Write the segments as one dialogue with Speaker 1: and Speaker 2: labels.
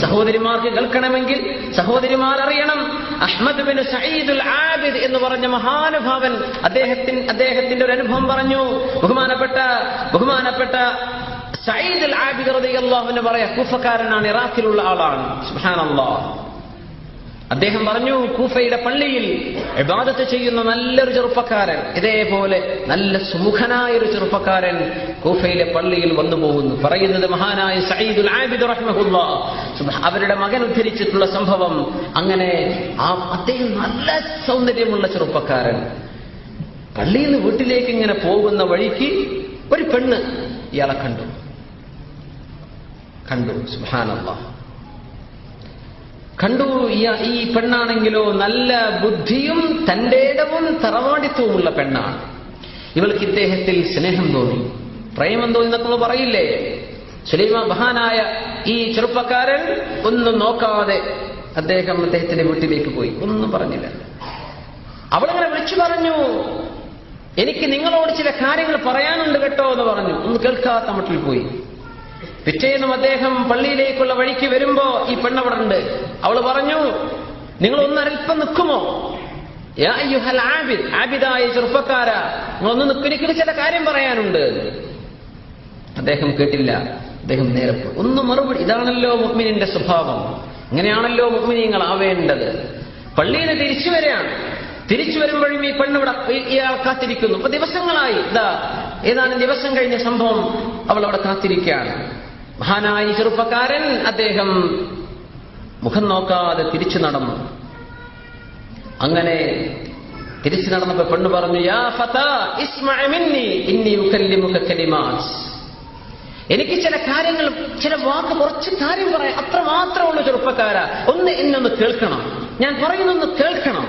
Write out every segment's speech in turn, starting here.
Speaker 1: സഹോദരിമാർക്ക് കേൾക്കണമെങ്കിൽ സഹോദരിമാർ അറിയണം. അഹ്മദ് ബിൻ സഈദുൽ ആബിദ് എന്ന് പറഞ്ഞ മഹാനുഭാവൻ അദ്ദേഹത്തിന്റെ ഒരു അനുഭവം പറഞ്ഞു. ബഹുമാനപ്പെട്ട സഈദുൽ ആബിദ് റളിയല്ലാഹു അൻഹു പറയാ, കൂഫക്കാരനാണ്, ഇറാഖിലുള്ള ആളാണ്. സുബ്ഹാനല്ലാഹ്. അദ്ദേഹം പറഞ്ഞു, കൂഫയുടെ പള്ളിയിൽ ഇബാദത്ത് ചെയ്യുന്ന നല്ലൊരു ചെറുപ്പക്കാരൻ, ഇതേപോലെ നല്ല സുമുഖനായ ഒരു ചെറുപ്പക്കാരൻ കൂഫയിലെ പള്ളിയിൽ വന്നു പോകുന്നു. പറയുന്നത് മഹാനായ സഈദുൽ ആബിദ് റഹിമഹുല്ലാഹ്, അവരുടെ മകൻ ഉദ്ധരിച്ചിട്ടുള്ള സംഭവം. അങ്ങനെ അദ്ദേഹം നല്ല സൗന്ദര്യമുള്ള ചെറുപ്പക്കാരൻ പള്ളിയിൽ നിന്ന് വീട്ടിലേക്ക് ഇങ്ങനെ പോകുന്ന വഴിക്ക് ഒരു പെണ്ണ് ഇയാളെ കണ്ടു. സുബ്ഹാനല്ലാഹ്. കണ്ടു. ഈ പെണ്ണാണെങ്കിലോ നല്ല ബുദ്ധിയും തന്റെ ഇടവും തറവാടിത്വമുള്ള പെണ്ണാണ്. ഇവൾക്ക് ഇദ്ദേഹത്തിൽ സ്നേഹം തോന്നി, പ്രേമം തോന്നി എന്നൊക്കെ പറയില്ലേ. സുലൈമാൻ മഹാനായ ഈ ചെറുപ്പക്കാരൻ ഒന്നും നോക്കാതെ അദ്ദേഹത്തിന്റെ വീട്ടിലേക്ക് പോയി, ഒന്നും പറഞ്ഞില്ല. അവളങ്ങനെ വിളിച്ചു പറഞ്ഞു, എനിക്ക് നിങ്ങളോട് ചില കാര്യങ്ങൾ പറയാനുണ്ട് കേട്ടോ എന്ന് പറഞ്ഞു. ഒന്ന് കേൾക്കാത്ത മട്ടിൽ പോയി. പിറ്റേന്നും അദ്ദേഹം പള്ളിയിലേക്കുള്ള വഴിക്ക് വരുമ്പോ ഈ പെണ്ണവിടെ ഉണ്ട്. അവള് പറഞ്ഞു, നിങ്ങൾ ഒന്നൽപ്പം നിൽക്കുമോ? യാ അയ്യുഹൽ ആബിദ്, ആബിദായ ചെറുപ്പക്കാരാ, നിങ്ങളൊന്ന് നിൽക്കും, എനിക്ക് ചില കാര്യം പറയാനുണ്ട്. അദ്ദേഹം കേട്ടില്ല. അദ്ദേഹം നേരെ പോയി. ഒന്ന് മറുപടി. ഇതാണല്ലോ മുഅ്മിനിന്റെ സ്വഭാവം, ഇങ്ങനെയാണല്ലോ മുഅ്മിനീങ്ങൾ ആവേണ്ടത്. പള്ളിയിൽ തിരിച്ചു വരികയാണ്. തിരിച്ചു വരുമ്പോഴും ഈ പെണ്ണിവിടെ ഇയാൾ കാത്തിരിക്കുന്നു. അപ്പൊ ദിവസങ്ങളായി, ഏതാനും ദിവസം കഴിഞ്ഞ സംഭവം, അവൾ അവിടെ കാത്തിരിക്കുകയാണ്. മഹാനായ ചെറുപ്പക്കാരൻ അദ്ദേഹം മുഖം നോക്കാതെ തിരിച്ചു നടന്നു. അങ്ങനെ തിരിച്ചു നടന്നപ്പോ പെണ്ണ് പറഞ്ഞു, യാ ഫതാ ഇസ്മഅ മിന്നി ഇന്നി ഉകല്ലിമുക കലിമാത്. എനിക്ക് ചില കാര്യങ്ങൾ, ചില വാക്ക്, കുറച്ച് കാര്യം പറയാം, അത്ര മാത്രമുള്ള ചെറുപ്പക്കാരാ, എന്നൊന്ന് കേൾക്കണം, ഞാൻ പറയുന്നൊന്ന് കേൾക്കണം.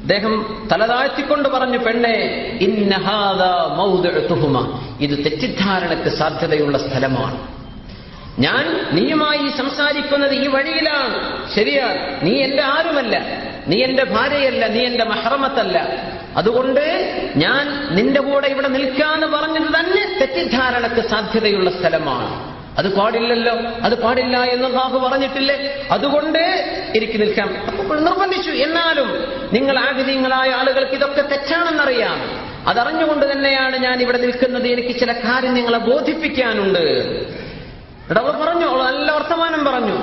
Speaker 1: അദ്ദേഹം തലതാഴ്ത്തിക്കൊണ്ട് പറഞ്ഞു, പെണ്ണെ, ഇന്ന ഹാദാ മൗദിഉ തുഹ്മ, ഇത് തെറ്റിദ്ധാരണയ്ക്ക് സാധ്യതയുള്ള സ്ഥലമാണ്. ഞാൻ നീയുമായി സംസാരിക്കുന്നത് ഈ വഴിയിലാണ്, ശരിയാണ്. നീ എന്റെ ആരുമല്ല, നീ എന്റെ ഭാര്യയല്ല, നീ എന്റെ മഹ്റമത്തല്ല. അതുകൊണ്ട് ഞാൻ നിന്റെ കൂടെ ഇവിടെ നിൽക്കാന്ന് പറഞ്ഞത് തന്നെ തെറ്റിദ്ധാരണയ്ക്ക് സാധ്യതയുള്ള സ്ഥലമാണ്. അത് പാടില്ലല്ലോ, അത് പാടില്ല എന്ന് അല്ലാഹു പറഞ്ഞിട്ടില്ലേ? അതുകൊണ്ട് എനിക്ക് നിൽക്കാം. അപ്പോൾ നിർബന്ധിച്ചു. എന്നാലും നിങ്ങൾ ആഗ്രഹീങ്ങളായ ആളുകൾക്ക് ഇതൊക്കെ തെറ്റാണെന്നറിയാം. അതറിഞ്ഞുകൊണ്ട് തന്നെയാണ് ഞാൻ ഇവിടെ നിൽക്കുന്നത്. എനിക്ക് ചില കാര്യം നിങ്ങളെ ബോധിപ്പിക്കാനുണ്ട്. അവൾ പറഞ്ഞു, അവൾ നല്ല വർത്തമാനം പറഞ്ഞു.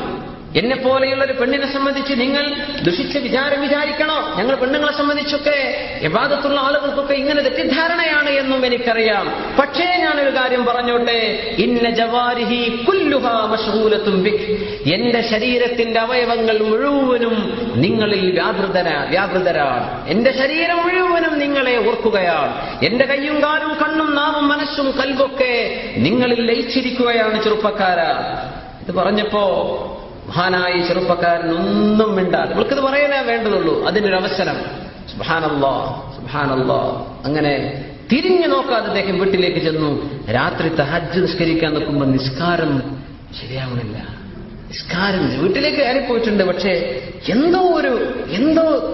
Speaker 1: എന്നെ പോലെയുള്ള ഒരു പെണ്ണിനെ സംബന്ധിച്ച് നിങ്ങൾ ദുഷിച്ച വിചാരിക്കണോ? ഞങ്ങൾ പെണ്ണുങ്ങളെ സംബന്ധിച്ചൊക്കെ ഇബാദത്തുള്ള ആളുകൾക്കൊക്കെ ഇങ്ങനെ തെറ്റിദ്ധാരണയാണ് എന്നും എനിക്കറിയാം. പക്ഷേ ഞാനൊരു കാര്യം പറഞ്ഞോട്ടെ, ഇന്ന ജവാരിഹി കുല്ലുഹാ മശ്ഗൂലത്തുൻ ബിക്, എന്റെ ശരീരത്തിന്റെ അവയവങ്ങൾ മുഴുവനും നിങ്ങളിൽ വ്യാപൃതരാണ്. എന്റെ ശരീരം മുഴുവനും നിങ്ങളെ ഓർക്കുകയാണ്. എന്റെ കയ്യും കാലും കണ്ണും നാവും മനസ്സും കൽബൊക്കെ നിങ്ങളിൽ ലയിച്ചിരിക്കുകയാണ് ചെറുപ്പക്കാരാ. ഇത് പറഞ്ഞപ്പോ മഹാനായ ചെറുപ്പക്കാരൻ ഒന്നും മിണ്ടാതെ, ഇവൾക്കിത് പറയാനേ വേണ്ടതുള്ളൂ, അതിനൊരു അവസരം. സുബ്ഹാനല്ലാഹ്, സുബ്ഹാനല്ലാഹ്. അങ്ങനെ തിരിഞ്ഞു നോക്കാതെ അദ്ദേഹം വീട്ടിലേക്ക് ചെന്നു. രാത്രി തഹജ്ജുദ് നിസ്കരിക്കാൻ നോക്കുമ്പോൾ നിസ്കാരം ശരിയാവണില്ല. നിസ്കാരം വീട്ടിലേക്ക് കയറിപ്പോയിട്ടുണ്ട്, പക്ഷേ എന്തോ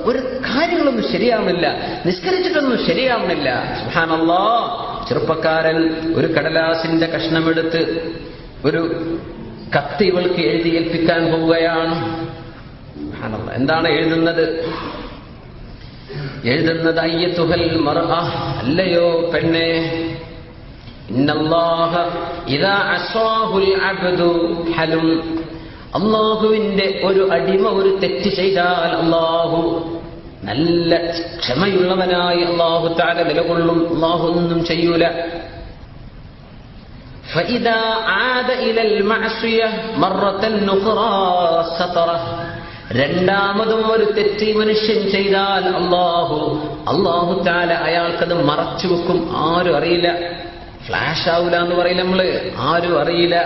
Speaker 1: ഒരു കാര്യങ്ങളൊന്നും ശരിയാവണില്ല, നിസ്കരിച്ചിട്ടൊന്നും ശരിയാവണില്ല. സുബ്ഹാനല്ലാഹ്. ചെറുപ്പക്കാരൻ ഒരു കടലാസിന്റെ കഷ്ണമെടുത്ത് ഒരു കത്ത് ഇവൾക്ക് എഴുതി ഏൽപ്പിക്കാൻ പോവുകയാണ്. എന്താണ് എഴുതുന്നത്? അയ്യത്തുഹൽ മർഅ, അല്ലയോ പെണ്ണേ, ഇന്നല്ലാഹ ഇദാ അസ്വാഹുൽ അബ്ദു ഹലും, അല്ലാഹുവിന്റെ ഒരു അടിമ ഒരു തെറ്റ് ചെയ്താൽ അല്ലാഹു നല്ല ക്ഷമയുള്ളവനായി അല്ലാഹു തആല നിലകൊള്ളും. അല്ലാഹു ഒന്നും ചെയ്യൂല. فإذا عاد إلى المعصية مرة أخرى ستره, രണ്ടാമതും ഒരു തെറ്റ് മനുഷ്യൻ ചെയ്താൽ അല്ലാഹു തആല അയാൾക്കത് മറച്ചു വെക്കും. ആരും അറിയില്ല. ഫ്ലാഷ് ആവൂല എന്ന് പറയില്ല നമ്മള്, ആരും അറിയില്ല.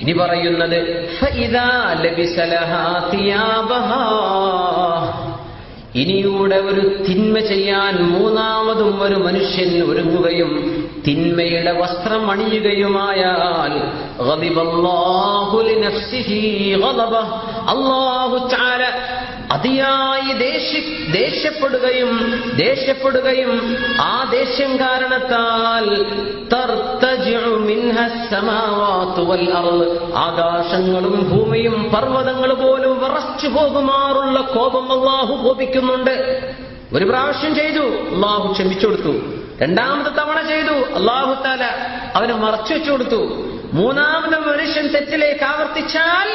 Speaker 1: ഇനി പറയുന്നത് ഫഇദാ ലബിസ ലഹാ തിയാബഹാ, ഇനിയൂടെ ഒരു തിന്മ ചെയ്യാൻ മൂന്നാമതും ഒരു മനുഷ്യൻ ഒരുങ്ങുകയും തിന്മയുടെ വസ്ത്രം അണിയുകയുമായാൽ ഗളിബല്ലാഹു ലിനഫ്സിഹി ഗളബ, അല്ലാഹു തആല അതിയായി ദേഷ്യപ്പെടുകയും ആ ദേഷ്യം കാരണത്താൽ ആകാശങ്ങളും ഭൂമിയും പർവ്വതങ്ങൾ പോലും വിറച്ചു പോകുമാറുള്ള കോപം അല്ലാഹു കോപിക്കുന്നുണ്ട്. ഒരു പ്രാവശ്യം ചെയ്തു, അല്ലാഹു ക്ഷമിച്ചു കൊടുത്തു. രണ്ടാമത്തെ തവണ ചെയ്തു, അല്ലാഹു തആല അവന് മറച്ചു വെച്ചു കൊടുത്തു. മൂന്നാമത് മനുഷ്യൻ തെറ്റിലേക്ക് ആവർത്തിച്ചാൽ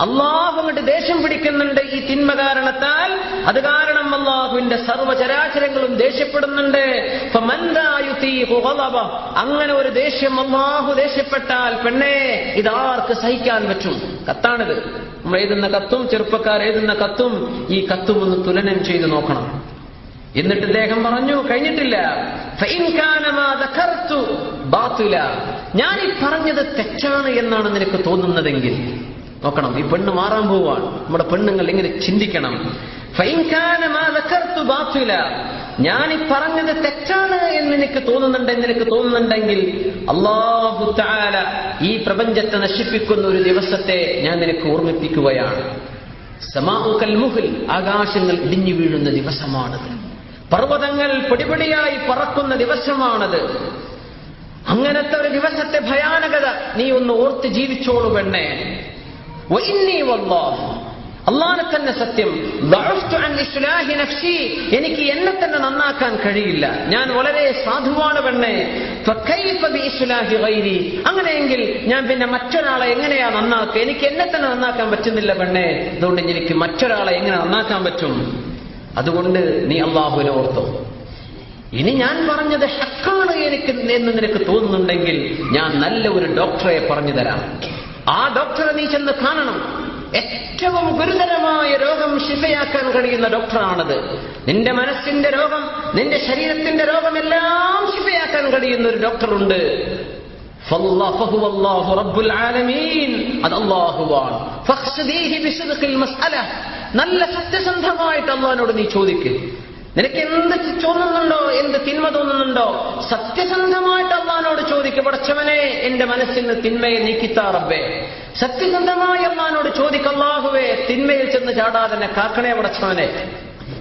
Speaker 1: അല്ലാഹു അങ്ങോട്ട് ദേഷ്യം പിടിക്കുന്നുണ്ട് ഈ തിന്മ കാരണത്താൽ. അത് കാരണം അല്ലാഹുവിന്റെ സർവ്വചരാചരങ്ങളും ദേഷ്യപ്പെടുന്നുണ്ട്. അങ്ങനെ ഒരു ദേഷ്യം അല്ലാഹു ദേഷ്യപ്പെട്ടാൽ പെണ്ണേ ഇതാർക്ക് സഹിക്കാൻ പറ്റും? കത്താണിത്. നമ്മൾ എഴുതുന്ന കത്തും ചെറുപ്പക്കാർ എഴുതുന്ന കത്തും ഈ കത്തും ഒന്ന് തുലനം ചെയ്ത് നോക്കണം. എന്നിട്ട് അദ്ദേഹം പറഞ്ഞു, കഴിഞ്ഞിട്ടില്ല, ഞാൻ ഈ പറഞ്ഞത് തെറ്റാണ് എന്നാണ് നിനക്ക് തോന്നുന്നതെങ്കിൽ നോക്കണം. ഈ പെണ്ണ് മാറാൻ പോവാണ്. നമ്മുടെ പെണ്ണുങ്ങൾ ഇങ്ങനെ ചിന്തിക്കണം. ഞാൻ ഈ പറഞ്ഞത് തെറ്റാണ് എന്ന് നിനക്ക് തോന്നുന്നുണ്ടെങ്കിൽ അല്ലാഹു തആല ഈ പ്രപഞ്ചത്തെ നശിപ്പിക്കുന്ന ഒരു ദിവസത്തെ ഞാൻ നിനക്ക് ഓർമ്മിപ്പിക്കുകയാണ്. സമാഉകൽ മുഹ്ൽ, ആകാശങ്ങൾ ഇടിഞ്ഞു വീഴുന്ന ദിവസമാണത്. പർവ്വതങ്ങൾ പൊടിപൊടിയായി പറക്കുന്ന ദിവസമാണത്. അങ്ങനത്തെ ഒരു ദിവസത്തെ ഭയാനകത നീ ഒന്ന് ഓർത്ത് ജീവിച്ചോളൂ പെണ്ണേ. അല്ലാഹു തന്നെ സത്യം, എനിക്ക് എന്നെ തന്നെ നന്നാക്കാൻ കഴിയില്ല, ഞാൻ വളരെ സാധുവാണ് പെണ്ണേ. അങ്ങനെയെങ്കിൽ ഞാൻ പിന്നെ മറ്റൊരാളെ എങ്ങനെയാ നന്നാക്കുക? എനിക്ക് എന്നെ തന്നെ നന്നാക്കാൻ പറ്റുന്നില്ല പെണ്ണേ. അതുകൊണ്ട് എനിക്ക് മറ്റൊരാളെ എങ്ങനെ നന്നാക്കാൻ പറ്റും? അതുകൊണ്ട് നീ അല്ലാഹുവിനെ ഓർത്തോ. ഇനി ഞാൻ പറഞ്ഞത് ഹക്കാണ് എന്ന് നിനക്ക് തോന്നുന്നുണ്ടെങ്കിൽ ഞാൻ നല്ല ഒരു ഡോക്ടറെ പറഞ്ഞു തരാം. ആ ഡോക്ടറെ നീ ചെന്ന് കാണണം. ഏറ്റവും ഗുരുതരമായ രോഗം ശിഫയാക്കാൻ കഴിയുന്ന ഡോക്ടറാണത്. നിന്റെ മനസ്സിന്റെ രോഗം, നിന്റെ ശരീരത്തിന്റെ രോഗമെല്ലാം ശിഫയാക്കാൻ കഴിയുന്ന ഒരു ഡോക്ടറുണ്ട്. നല്ല സത്യസന്ധമായിട്ട് അല്ലാഹുവിനോട് നീ ചോദിക്ക്. നിനക്ക് എന്ത് തോന്നുന്നുണ്ടോ, എന്ത് തിന്മ തോന്നുന്നുണ്ടോ, സത്യസന്ധമായിട്ട് അല്ലാഹുവിനോട് ചോദിക്ക്. പടച്ചവനെ, എന്റെ മനസ്സിൽ നിന്ന് തിന്മയെ നീക്കിത്താ റബ്ബേ. സത്യസന്ധമായി അല്ലാഹുവിനോട് ചോദിക്ക്. അല്ലാഹുവേ, തിന്മയിൽ ചെന്ന് ചാടാതെ കാക്കണേ പടച്ചവനെ.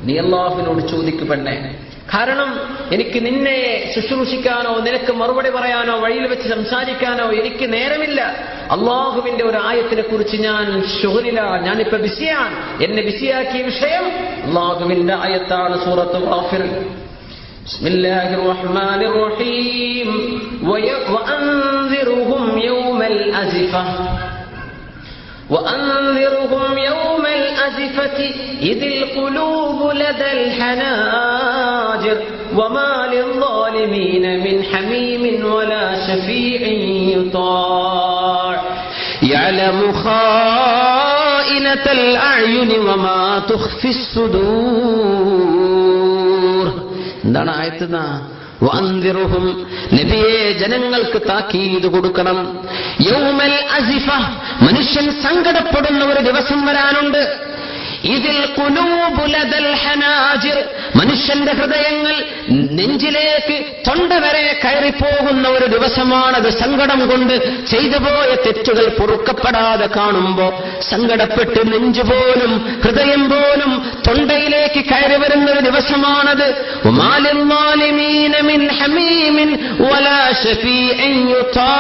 Speaker 1: നീ അല്ലാഹുവിനോട് ചോദിക്ക് പെണ്ണേ. കാരണം എനിക്ക് നിന്നെ ശുശ്രൂഷിക്കാനോ നിനക്ക് മറുപടി പറയാനോ വഴിയിൽ വെച്ച് സംസാരിക്കാനോ എനിക്ക് നേരമില്ല. അള്ളാഹുവിന്റെ ഒരു ആയത്തിനെ കുറിച്ച് ഞാൻ ശുഗ്ലിലാണ്, ഞാനിപ്പോ ബിസിയാണ്. എന്നെ ബിസിയാക്കിയ വിഷയം അള്ളാഹുവിന്റെ ആയത്താണ്, സൂറത്ത് ഗാഫിർ. ബിസ്മില്ലാഹിർ റഹ്മാനിർ റഹീം. വഅൻസിറുഹും യൗമൽ അസിഫ وأنذرهم يوم الأزفة إذ القلوب لدى الحناجر وما للظالمين من حميم ولا شفيع يطاع يعلم خائنة الأعين وما تخفي الصدور. എന്താണ് ആയത്ത്? വഅൻദിറുഹും, നബിയെ ജനങ്ങൾക്ക് താക്കീത് കൊടുക്കണം. യൗമൽ അസിഫ, മനുഷ്യൻ സങ്കടപ്പെടുന്ന ഒരു ദിവസം വരാനുണ്ട്. ഇതിൽ ഖുലൂബു ലദൽ ഹനാജിർ, മനുഷ്യന്റെ ഹൃദയങ്ങൾ നെഞ്ചിലേക്ക് തൊണ്ട വരെ കയറിപ്പോകുന്ന ഒരു ദിവസമാണത്. സങ്കടം കൊണ്ട് ചെയ്തുപോയ തെറ്റുകൾ പൊറുക്കപ്പെടാതെ കാണുമ്പോ സങ്കടപ്പെട്ട് നെഞ്ചുപോലും ഹൃദയം പോലും തൊണ്ടയിലേക്ക് കയറി വരുന്ന ഒരു ദിവസമാണത്. വമാലിൽ ളാലിമീന മിൻ ഹമീമിൻ വലാ ശഫീഇൻ യുതാ,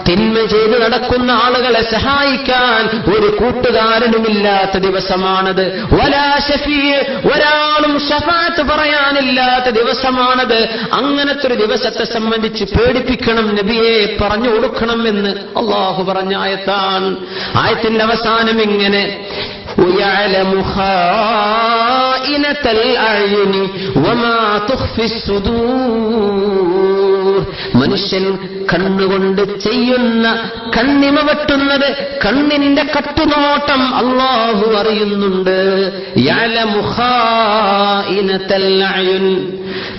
Speaker 1: തിന്മ ചെയ്ത് നടക്കുന്ന ആളുകളെ സഹായിക്കാൻ ഒരു കൂട്ടുകാരനുമില്ലാത്ത ദിവസമാണത്. വലാ ശഫീഅ്, ഒരാളും ശഫാഅത്ത് പറയാനില്ലാത്ത ദിവസമാണത്. അങ്ങനത്തെ ഒരു ദിവസത്തെ സംബന്ധിച്ച് പേടിപ്പിക്കണം നബിയെ, പറഞ്ഞു കൊടുക്കണം എന്ന് അല്ലാഹു പറഞ്ഞ ആയത്താണ്. ആയത്തിന്റെ അവസാനം ഇങ്ങനെ, وَيَعْلَمُ خَائِنَةَ الْأَعْيُنِ وَمَا تُخْفِي الصُّدُورُ, മനുഷ്യൻ കണ്ണുകൊണ്ട് ചെയ്യുന്ന കണ്ണിമ വെട്ടുന്നത്, കണ്ണിന്റെ കട്ടുനോട്ടം അല്ലാഹു അറിയുന്നുണ്ട്. യഅലമു ഖായിനത്തൽ അയുൻ,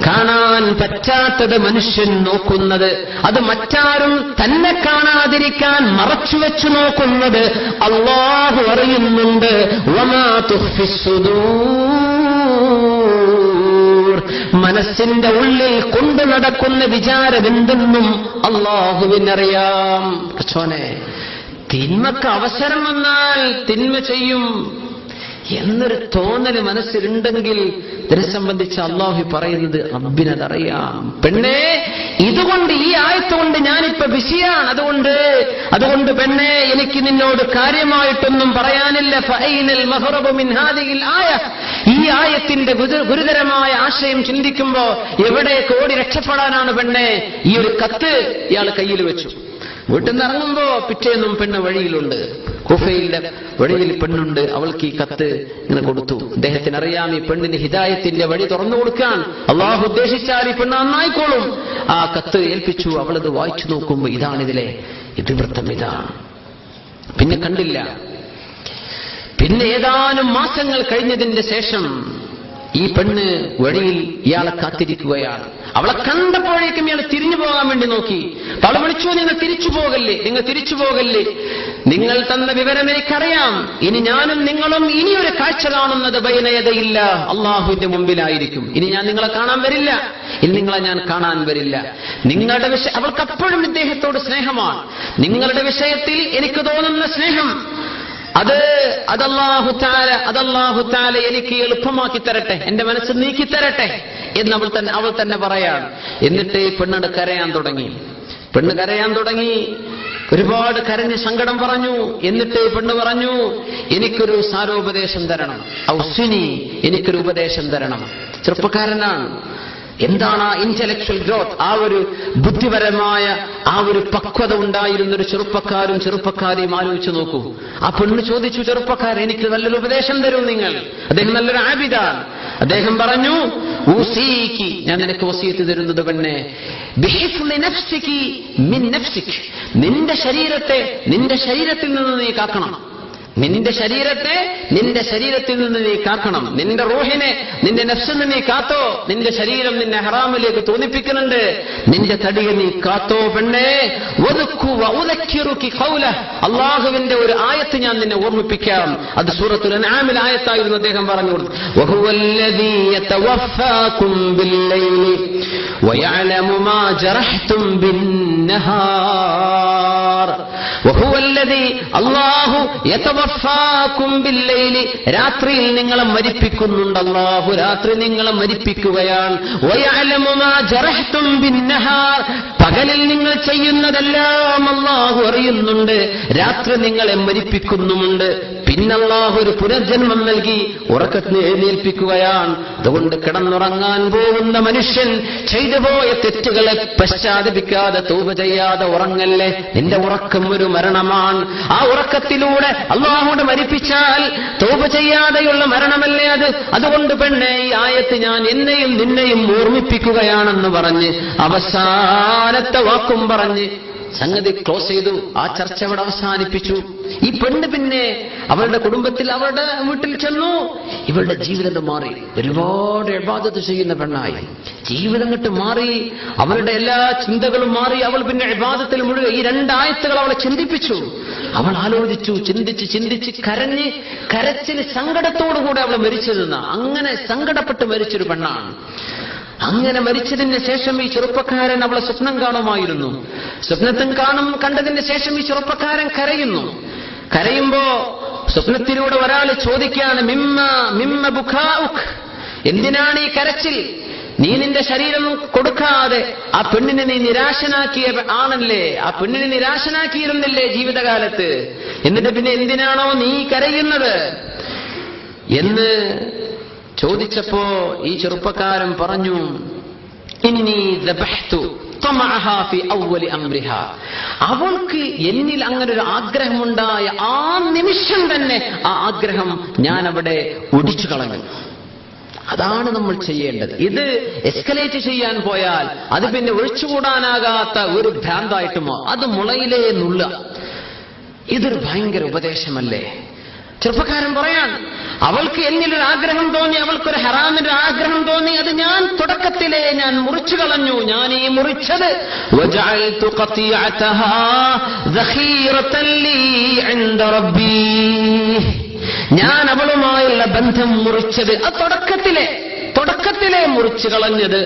Speaker 1: കാണാൻ പറ്റാത്തത് മനുഷ്യൻ നോക്കുന്നത്, അത് മറ്റാരും തന്നെ കാണാതിരിക്കാൻ മറച്ചുവെച്ചു നോക്കുന്നത് അല്ലാഹു അറിയുന്നുണ്ട്. വമാ തുഖ്ഫി സുദൂർ, മനസ്സിന്റെ ഉള്ളിൽ കൊണ്ടു നടക്കുന്ന വിചാരം എന്തെന്നും അല്ലാഹുവിനറിയാം. കച്ചോനെ, തിന്മക്ക് അവസരം വന്നാൽ തിന്മ ചെയ്യും എന്നൊരു തോന്നല് മനസ്സിലുണ്ടെങ്കിൽ ഇതിനെ സംബന്ധിച്ച് അള്ളാഹു പറയുന്നത് റബ്ബിനതറിയാം. പെണ്ണേ, ഇതുകൊണ്ട് ഈ ആയത്തുകൊണ്ട് ഞാനിപ്പോ ബിസിയാണ്. അതുകൊണ്ട് പെണ്ണേ, എനിക്ക് നിന്നോട് കാര്യമായിട്ടൊന്നും പറയാനില്ല. ഫഅൈനൽ മഹ്റബു മിൻ ഹാദിഹിൽ ആയ, ഈ ആയത്തിന്റെ ഗുരുതരമായ ആശയം ചിന്തിക്കുമ്പോ എവിടേക്ക് ഓടി രക്ഷപ്പെടാനാണ് പെണ്ണേ? ഈ ഒരു കത്ത് ഇയാൾ കയ്യിൽ വെച്ചു. വീട്ടിൽ നിന്ന് ഇറങ്ങുമ്പോ പിറ്റേന്നും പെണ്ണ് വഴിയിലുണ്ട്. കുഫയിലെ വഴിയിൽ പെണ്ണുണ്ട്. അവൾക്ക് ഈ കത്ത് ഇങ്ങനെ കൊടുത്തു. അദ്ദേഹത്തിന് അറിയാം ഈ പെണ്ണിന് ഹിദായത്തിന്റെ വഴി തുറന്നു കൊടുക്കാൻ അള്ളാഹു ഉദ്ദേശിച്ചാൽ ഈ പെണ്ണ് നന്നായിക്കോളും. ആ കത്ത് ഏൽപ്പിച്ചു. അവളത് വായിച്ചു നോക്കുമ്പോ ഇതിലെ ഇതിവൃത്തം ഇതാണ്. പിന്നെ കണ്ടില്ല. പിന്നെ ഏതാനും മാസങ്ങൾ കഴിഞ്ഞതിന്റെ ശേഷം ഈ പെണ്ണ് വഴിയിൽ ഇയാളെ കാത്തിരിക്കുകയാണ്. അവളെ കണ്ടപ്പോഴേക്കും ഇയാൾ തിരിഞ്ഞു പോകാൻ വേണ്ടി നോക്കി. അവൾ വിളിച്ചു, നിങ്ങൾ തിരിച്ചു പോകല്ലേ, നിങ്ങൾ തന്ന വിവരം എനിക്കറിയാം. ഇനി ഞാനും നിങ്ങളും ഇനിയൊരു കാഴ്ച കാണുന്നത് ബൈനയദയില്ല, അള്ളാഹുവിന്റെ മുമ്പിലായിരിക്കും. ഇനി ഞാൻ നിങ്ങളെ കാണാൻ വരില്ല, ഇനി നിങ്ങളെ ഞാൻ കാണാൻ വരില്ല. നിങ്ങളുടെ അവൾക്ക് അപ്പോഴും ഇദ്ദേഹത്തോട് സ്നേഹമാണ്. നിങ്ങളുടെ വിഷയത്തിൽ എനിക്ക് തോന്നുന്ന സ്നേഹം അത് അല്ലാഹു തആല എനിക്ക് എളുപ്പമാക്കി തരട്ടെ, എന്റെ മനസ്സ് നീക്കി തരട്ടെ എന്ന് അവൾ തന്നെ പറയാണ്. എന്നിട്ട് പെണ്ണ് കരയാൻ തുടങ്ങി. ഒരുപാട് കരഞ്ഞ് സങ്കടം പറഞ്ഞു. എന്നിട്ട് പെണ്ണ് പറഞ്ഞു, എനിക്കൊരു സാരോപദേശം തരണം. ഔസിനി, എനിക്കൊരു ഉപദേശം തരണം. ചെറുപ്പക്കാരനാണ്. എന്താണ് ആ ഇന്റലക്ച്വൽ ഗ്രോത്ത്, ആ ഒരു ബുദ്ധിപരമായ ആ ഒരു പക്വത ഉണ്ടായിരുന്നൊരു ചെറുപ്പക്കാരെയും ആലോചിച്ചു നോക്കൂ. ആ പെണ്ണ് ചോദിച്ചു, ചെറുപ്പക്കാരൻ, എനിക്ക് നല്ലൊരു ഉപദേശം തരൂ നിങ്ങൾ. അദ്ദേഹം നല്ലൊരു ആബിദാണ്. അദ്ദേഹം പറഞ്ഞു, ഊസീകി, ഞാൻ നിനക്ക് വസിയത്ത് തരുന്നത് പെണ്ണെ, ബിഹിഫ്ളി നഫ്സികി മിൻ നഫ്സിക്, നിന്റെ ശരീരത്തിൽ നിന്ന് നീ കാക്കണം. നിന്റെ ശരീരത്തിൽ നിന്ന് നീ കാക്കണം. നിന്റെ റൂഹിനെ, നിന്റെ നഫ്സിനെ നീ കാത്തോ. നിന്റെ ശരീരം നിന്നെ ഹറാമിലേക്ക് തോന്നിപ്പിക്കുന്നുണ്ട്. നിന്റെ തടിയെ നീ കാത്തോ പെണ്ണേ. അള്ളാഹുവിന്റെ ഒരു ആയത്ത് ഞാൻ നിന്നെ ഓർമ്മിപ്പിക്കാം. അത് സൂറത്തുൽ അൻആമിൽ ആയത്തായിരുന്നു. അദ്ദേഹം പറഞ്ഞു കൊടുത്തു, വഹുവല്ലദീ യതവഫാകും ബില്ലൈലി വയഅലമു മാ ജറഹ്തും ബിന്നഹാർ. വഹുവല്ലദീ, അല്ലാഹു യതവഫാകും ബില്ലൈലി, രാത്രിയിൽ നിങ്ങളെ മരിപ്പിക്കുന്നുണ്ട്. അല്ലാഹു രാത്രി നിങ്ങളെ മരിപ്പിക്കുകയാണ്. വയഅലമു മാ ജറഹ്തും ബിന്നഹാർ, പകലിൽ നിങ്ങൾ ചെയ്യുന്നതെല്ലാം അല്ലാഹു അറിയുന്നുണ്ട്. രാത്രി നിങ്ങളെ മരിപ്പിക്കുന്നുമുണ്ട്. പിന്നെ അല്ലാഹു ഒരു പുനർജന്മം നൽകി ഉറക്കത്തിന് എഴുന്നേൽപ്പിക്കുകയാണ്. അതുകൊണ്ട് കിടന്നുറങ്ങാൻ പോകുന്ന മനുഷ്യൻ ചെയ്തു പോയ തെറ്റുകളെ പശ്ചാത്തപിക്കാതെ തൗബ ചെയ്യാതെ ഉറങ്ങല്ലേ. നിന്റെ ഉറക്കം ഒരു മരണമാണ്. ആ ഉറക്കത്തിലൂടെ അല്ലാഹുവിനെ മരിപ്പിച്ചാൽ തൗബ ചെയ്യാതെയുള്ള മരണമല്ലേ അത്. അതുകൊണ്ട് പെണ്ണെ, ഈ ആയത്ത് ഞാൻ എന്നെയും നിന്നെയും ഓർമ്മിപ്പിക്കുകയാണെന്ന് പറഞ്ഞ് അവസാനത്തെ വാക്കും പറഞ്ഞ് സംഗതി ക്ലോസ് ചെയ്തു. ആ ചർച്ച അവിടെ അവസാനിപ്പിച്ചു. ഈ പെണ്ണ് പിന്നെ അവരുടെ കുടുംബത്തിൽ, അവരുടെ വീട്ടിൽ ചെന്നു. ഇവരുടെ ജീവിതം മാറി. ഒരുപാട് ഇബാദത്ത് ചെയ്യുന്ന പെണ്ണായി. ജീവിതം കെട്ട് മാറി. അവരുടെ എല്ലാ ചിന്തകളും മാറി. അവൾ പിന്നെ ഇബാദത്തിൽ മുഴുവൻ ഈ രണ്ടായത്തുകൾ അവളെ ചിന്തിപ്പിച്ചു. അവൾ ആലോചിച്ചു, ചിന്തിച്ച് കരച്ചിൽ സങ്കടത്തോടുകൂടെ അവളെ മരിച്ചതെന്ന, അങ്ങനെ സങ്കടപ്പെട്ട് മരിച്ചൊരു പെണ്ണാണ്. അങ്ങനെ മരിച്ചതിന് ശേഷം ഈ ചെറുപ്പക്കാരൻ അവളെ സ്വപ്നം കാണുമായിരുന്നു. കണ്ടതിന് ശേഷം ഈ ചെറുപ്പക്കാരൻ കരയുമ്പോ സ്വപ്നത്തിലൂടെ ഒരാൾ ചോദിക്കുകയാണ്, മിമ്മ ബുഖാഉക്, എന്തിനാണ് ഈ കരച്ചിൽ? നീ നിന്റെ ശരീരം കൊടുക്കാതെ ആ പെണ്ണിനെ നീ നിരാശനാക്കിയ ആണല്ലേ, ആ പെണ്ണിനെ നിരാശനാക്കിയിരുന്നില്ലേ ജീവിതകാലത്ത്, എന്നിട്ട് പിന്നെ എന്തിനാണോ നീ കരയുന്നത് എന്ന് ചോദിച്ചപ്പോ ഈ ചെറുപ്പക്കാരൻ പറഞ്ഞു, ഇന്നി ദബഹ്തു തമഅഹാ ഫി അവ്വലി അംരിഹാ, അവൾക്ക് എന്നിൽ അങ്ങനെ ഒരു ആഗ്രഹമുണ്ടായ ആ നിമിഷം തന്നെ ആ ആഗ്രഹം ഞാൻ അവിടെ ഒടിച്ചു കളഞ്ഞു. അതാണ് നമ്മൾ ചെയ്യേണ്ടത്. ഇത് എസ്കലേറ്റ് ചെയ്യാൻ പോയാൽ അത് പിന്നെ ഒഴിച്ചുകൂടാനാകാത്ത ഒരു ഭ്രാന്തായിട്ടുമോ അത് മുളയിലേ നുള്ള. ഇതൊരു ഭയങ്കര ഉപദേശമല്ലേ? ചെറുപ്പക്കാരൻ പറയാൻ, അവൾക്ക് എന്നിലൊരു ആഗ്രഹം തോന്നി, അവൾക്കൊരു ഹറാമിന്റെ ആഗ്രഹം തോന്നി, അത് ഞാൻ തുടക്കത്തിലേ ഞാൻ മുറിച്ചു കളഞ്ഞു. ഞാൻ ഈ മുറിച്ചത് വജഅൽതു ഖതിഅതഹാ ദഖീറതൻ ലീ ഇൻദ റബ്ബി, ഞാൻ അവളുമായുള്ള ബന്ധം മുറിച്ചത് തുടക്കത്തിലെ
Speaker 2: തുടക്കത്തിലെ മുറിച്ചു കളഞ്ഞത്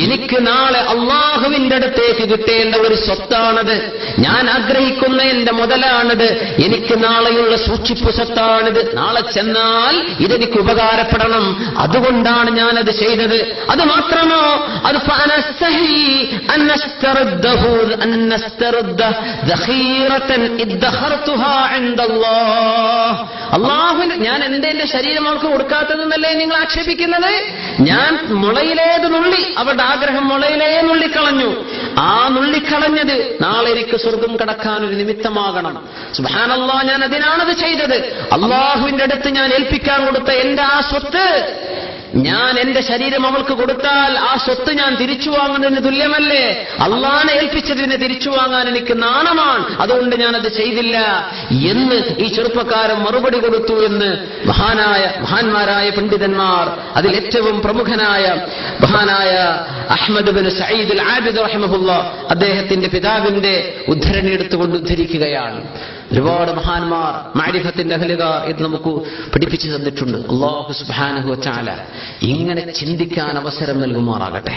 Speaker 2: എനിക്ക് നാളെ അള്ളാഹുവിന്റെ അടുത്തേക്ക് കിട്ടേണ്ട ഒരു സ്വത്താണത്. ഞാൻ ആഗ്രഹിക്കുന്ന എന്റെ മുതലാണിത്. എനിക്ക് നാളെയുള്ള സൂക്ഷിപ്പ് സ്വത്താണിത്. നാളെ ചെന്നാൽ ഇതെനിക്ക് ഉപകാരപ്പെടണം. അതുകൊണ്ടാണ് ഞാനത് ചെയ്തത്. അത് മാത്രമോ, അത് അള്ളാഹുവിന് ഞാൻ എന്റെ ശരീരം അവൾക്ക് കൊടുക്കാത്തതെന്നല്ലേ നിങ്ങൾ ആക്ഷേപിക്കുന്നത്? ഞാൻ മുളയിലേത് നുള്ളി, അവരുടെ ആഗ്രഹം മുളയിലേ നുള്ളിക്കളഞ്ഞു. ആ നുള്ളിക്കളഞ്ഞത് നാളെ എനിക്ക് സ്വർഗം കടക്കാൻ ഒരു നിമിത്തമാകണം. സുബ്ഹാനല്ലാഹ്, ഞാൻ അതിനാണത് ചെയ്തത്. അള്ളാഹുവിന്റെ അടുത്ത് ഞാൻ ഏൽപ്പിക്കാൻ കൊടുത്ത എന്റെ ആ സ്വത്ത്, ഞാൻ എന്റെ ശരീരം അവൾക്ക് കൊടുത്താൽ ആ സ്വത്ത് ഞാൻ തിരിച്ചു വാങ്ങുന്നതിന് തുല്യമല്ലേ? അള്ളാഹനെ ഏൽപ്പിച്ചതിനെ തിരിച്ചു വാങ്ങാൻ എനിക്ക് നാണമാണ്. അതുകൊണ്ട് ഞാനത് ചെയ്തില്ല എന്ന് ഈ ചെറുപ്പക്കാരൻ മറുപടി കൊടുത്തു എന്ന് മഹാന്മാരായ പണ്ഡിതന്മാർ, അതിൽ ഏറ്റവും പ്രമുഖനായ മഹാനായ അഹ്മദ് ബിൻ സഈദ് അൽ ആബിദ് റഹിമഹുല്ലാഹ് അദ്ദേഹത്തിന്റെ പിതാവിന്റെ ഉദ്ധരണി എടുത്തുകൊണ്ട് ഉദ്ധരിക്കുകയാണ്. ഒരുപാട് മഹാന്മാർ മഅരിഫത്തിന്റെ അഹ്ലുകാർ ഇത് നമുക്ക് പഠിപ്പിച്ചു തന്നിട്ടുണ്ട്. അല്ലാഹു സുബ്ഹാനഹു വ തആല ഇങ്ങനെ ചിന്തിക്കാൻ അവസരം നൽകുമാറാകട്ടെ.